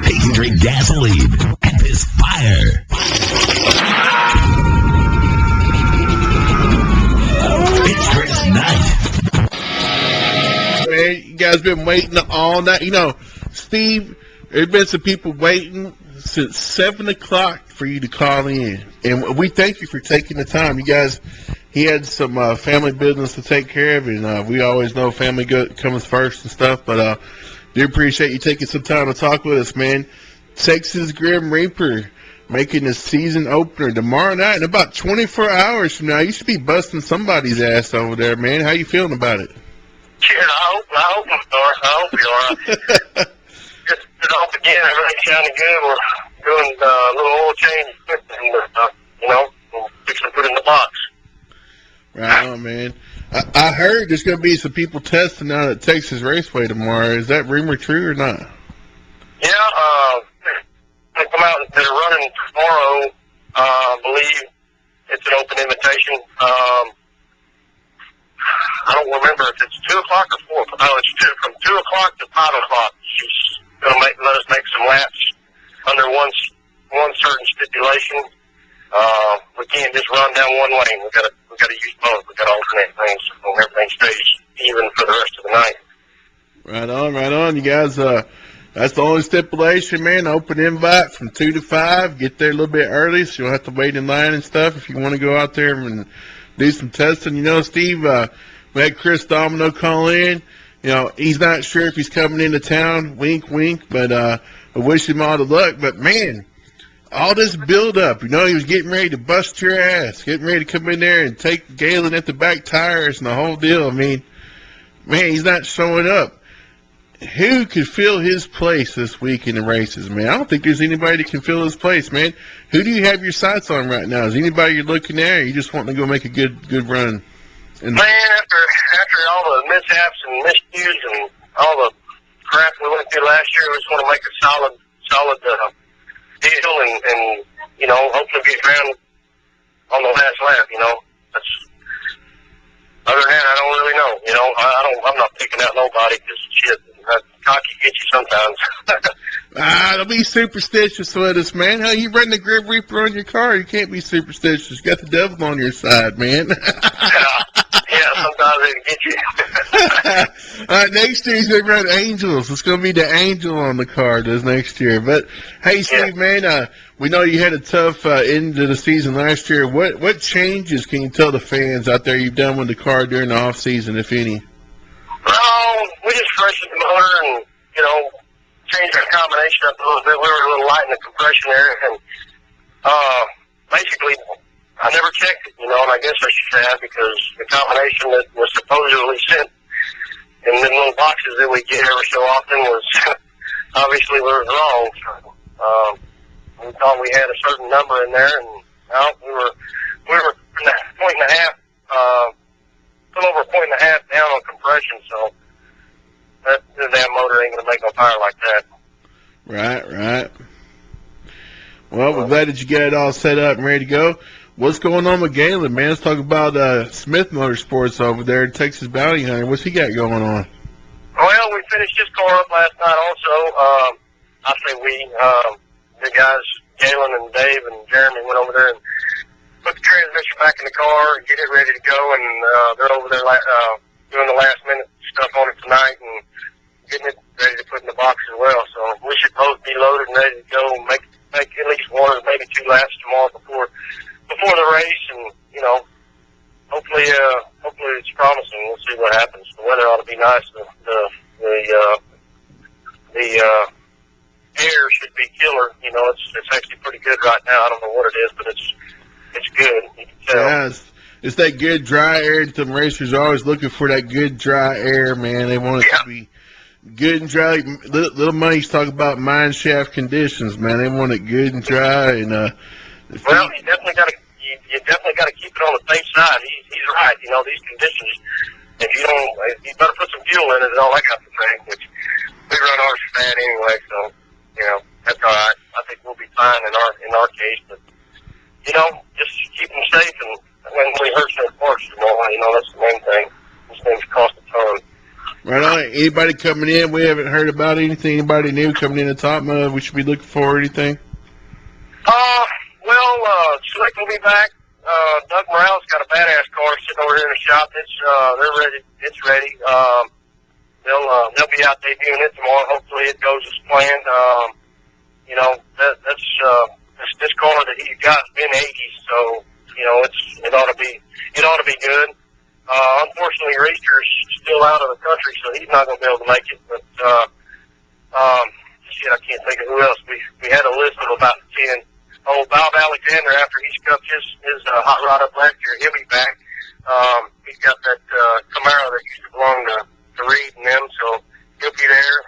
He can drink gasoline and piss fire. It's Chris Nite. Man, you guys been waiting all night. Steve, there's been some people waiting since 7 o'clock for you to call in. And we thank you for taking the time. You guys, he had some family business to take care of, and we always know family comes first and stuff, but do appreciate you taking some time to talk with us, man. Texas Grim Reaper making the season opener tomorrow night in about 24 hours from now. You should be busting somebody's ass over there, man. How you feeling about it? Shit, I hope I'm sorry. I hope you're all right. Just off again. Everything's sounding good. We're doing a little oil change, and fixing to put in the box. Right on, man. I heard there's going to be some people testing out at Texas Raceway tomorrow. Is that rumor true or not? Yeah, they come out. They're running tomorrow. I believe it's an open invitation. I don't remember if it's 2 o'clock or 4 o'clock. No, it's from 2 o'clock to 5 o'clock. She's going to let us make some laps under one certain stipulation. We can't just run down one lane. We got to use both. We got to alternate things so everything stays even for the rest of the night. Right on. You guys, that's the only stipulation, man. Open invite from 2 to 5. Get there a little bit early so you don't have to wait in line and stuff if you want to go out there and do some testing. Steve, we had Chris Domino call in. He's not sure if he's coming into town. Wink, wink. But I wish him all the luck. But, man, all this build-up, he was getting ready to bust your ass, getting ready to come in there and take Galen at the back tires and the whole deal. I mean, man, he's not showing up. Who could fill his place this week in the races, man? I don't think there's anybody that can fill his place, man. Who do you have your sights on right now? Is anybody you're looking at, or you just wanting to go make a good run? Man, after all the mishaps and miscues and all the crap we went through last year, we just want to make a solid deal and hopefully get around on the last lap. That's, other than that, I don't really know. I'm not picking out nobody because shit, that cocky gets you sometimes. Don't be superstitious with us, man. Hell, you run the Grim Reaper on your car, you can't be superstitious. You got the devil on your side, man. Yeah, sometimes it can get you. All right, next year he's going to run Angels. It's going to be the Angel on the car this next year. But, hey, Steve, man, we know you had a tough end of the season last year. What changes can you tell the fans out there you've done with the car during the off season, if any? We just freshened the motor and, changed our combination up a little bit. We were a little light in the compression area. And basically, I never checked it, and I guess I should have, because the combination that was supposedly sent in the little boxes that we get every so often was obviously was wrong. So, we thought we had a certain number in there, and we were a point and a half, a little over a point and a half down on compression. So that damn motor ain't gonna make no power like that. Right. Well, we're glad that you got it all set up and ready to go. What's going on with Galen, man? Let's talk about Smith Motorsports over there at Texas Bounty Hunter. What's he got going on? Well, we finished his car up last night also. I say we, the guys, Galen and Dave and Jeremy went over there and put the transmission back in the car and get it ready to go, and they're over there doing the last minute stuff on it tonight and getting it ready to put in the box as well. So we should both be loaded and ready to go and make at least one or maybe two laps tomorrow before the race, and hopefully it's promising. We'll see what happens. The weather ought to be nice. The air should be killer. It's actually pretty good right now. I don't know what it is, but it's good. You can tell. Yeah, it's that good dry air. Some racers are always looking for that good dry air, man. They want it to be good and dry. Little Money's talk about mine shaft conditions, man. They want it good and dry. And well, you definitely got to keep it on the safe side. He's right. These conditions. If you better put some fuel in it and all that kind of thing. Which we run ours fat anyway, so that's all right. I think we'll be fine in our case. But just keep them safe, and when we hurt no parts tomorrow, that's the main thing. These things cost a ton. Right on. Anybody coming in? We haven't heard about anything. Anybody new coming in the top mud we should be looking for or anything? Well, Slick will be back. Doug Morales got a badass car sitting over here in the shop. They're ready. It's ready. They'll be out debuting it tomorrow. Hopefully it goes as planned. This car that he's got's been 80s, so it ought to be good. Unfortunately, Reester's still out of the country, so he's not going to be able to make it. But I can't think of who else. We had a list of about 10. Oh, Bob Alexander, after he scuffed his hot rod up last year, he'll be back. He's got that Camaro that used to belong to Reed and them, so he'll be there.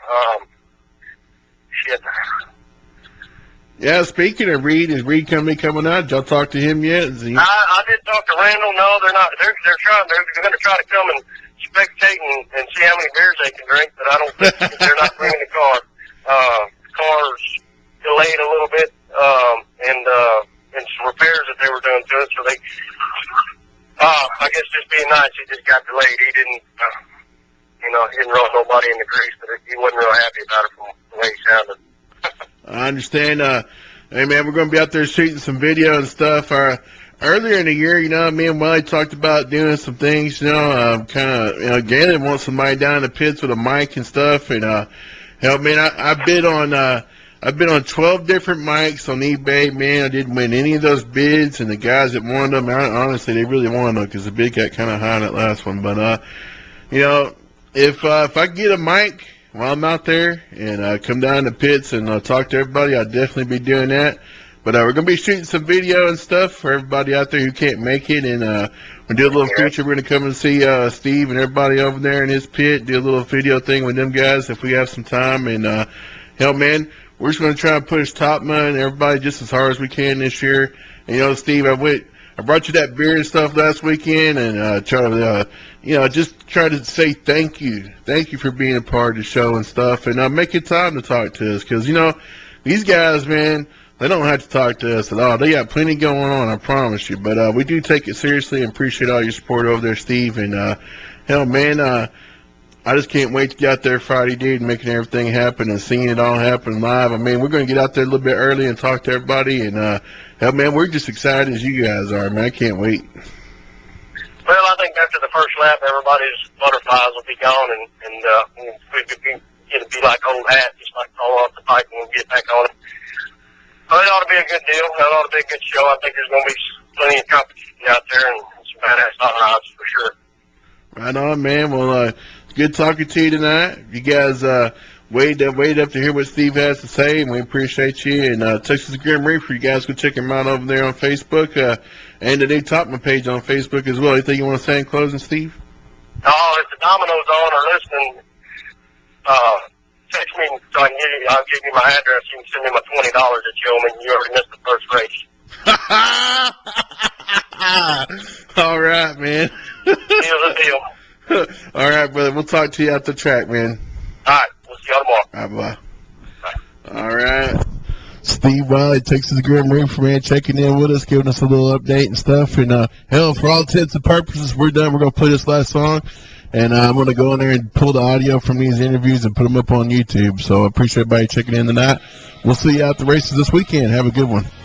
Yeah, speaking of Reed, is Reed coming out? Did y'all talk to him yet? I did talk to Randall. No, they're not. They're going to try to come and spectate and see how many beers they can drink, but I don't think they're not bringing the car. The car's delayed a little bit, and some repairs that they were doing to it. So they, I guess just being nice, it just got delayed. He didn't, he didn't roll nobody in the grease, but he wasn't real happy about it from the way he sounded. I understand. Hey, man, we're going to be out there shooting some video and stuff. Earlier in the year, me and Wiley talked about doing some things, Galen wants somebody down in the pits with a mic and stuff. And, hell, man, I've been on 12 different mics on eBay, man. I didn't win any of those bids, and the guys that wanted them, honestly, they really wanted them because the bid got kind of high on that last one. But, if I get a mic while I'm out there and come down to the pits and talk to everybody, I'll definitely be doing that. But we're going to be shooting some video and stuff for everybody out there who can't make it. And we'll do a little feature. We're going to come and see Steve and everybody over there in his pit, do a little video thing with them guys if we have some time. And, hell, man, we're just going to try and push Top Mud and everybody just as hard as we can this year. And, Steve, I brought you that beer and stuff last weekend and just try to say thank you. Thank you for being a part of the show and stuff, and making time to talk to us because, these guys, man, they don't have to talk to us at all. They got plenty going on, I promise you. But we do take it seriously and appreciate all your support over there, Steve. And, hell, man, I just can't wait to get out there Friday, dude, and making everything happen and seeing it all happen live. I mean, we're going to get out there a little bit early and talk to everybody. And, hell, man, we're just excited as you guys are, man. I can't wait. Well, I think after the first lap, everybody's butterflies will be gone, and it'll be like old hat, just like fall off the bike and we'll get back on it. But it ought to be a good deal. It ought to be a good show. I think there's going to be plenty of competition out there and some badass hot rods for sure. Right on, man. Well, good talking to you tonight. You guys waited up to hear what Steve has to say, and we appreciate you. And Texas Grim Reaper, you guys can check him out over there on Facebook and the new Topman page on Facebook as well. Anything you want to say in closing, Steve? Oh, if the Domino's on or listening, text me so I'll give you my address. You can send me my $20 that you owe me. You already missed the first race. All right, man. Deal's a deal. All right, brother. We'll talk to you at the track, man. All right. We'll see y'all tomorrow. All right, bye. Bye. All right. Steve Wiley, Texas Grim Reaper, man, checking in with us, giving us a little update and stuff. And, hell, for all intents and purposes, we're done. We're going to play this last song. And I'm going to go in there and pull the audio from these interviews and put them up on YouTube. So I appreciate everybody checking in tonight. We'll see you out at the races this weekend. Have a good one.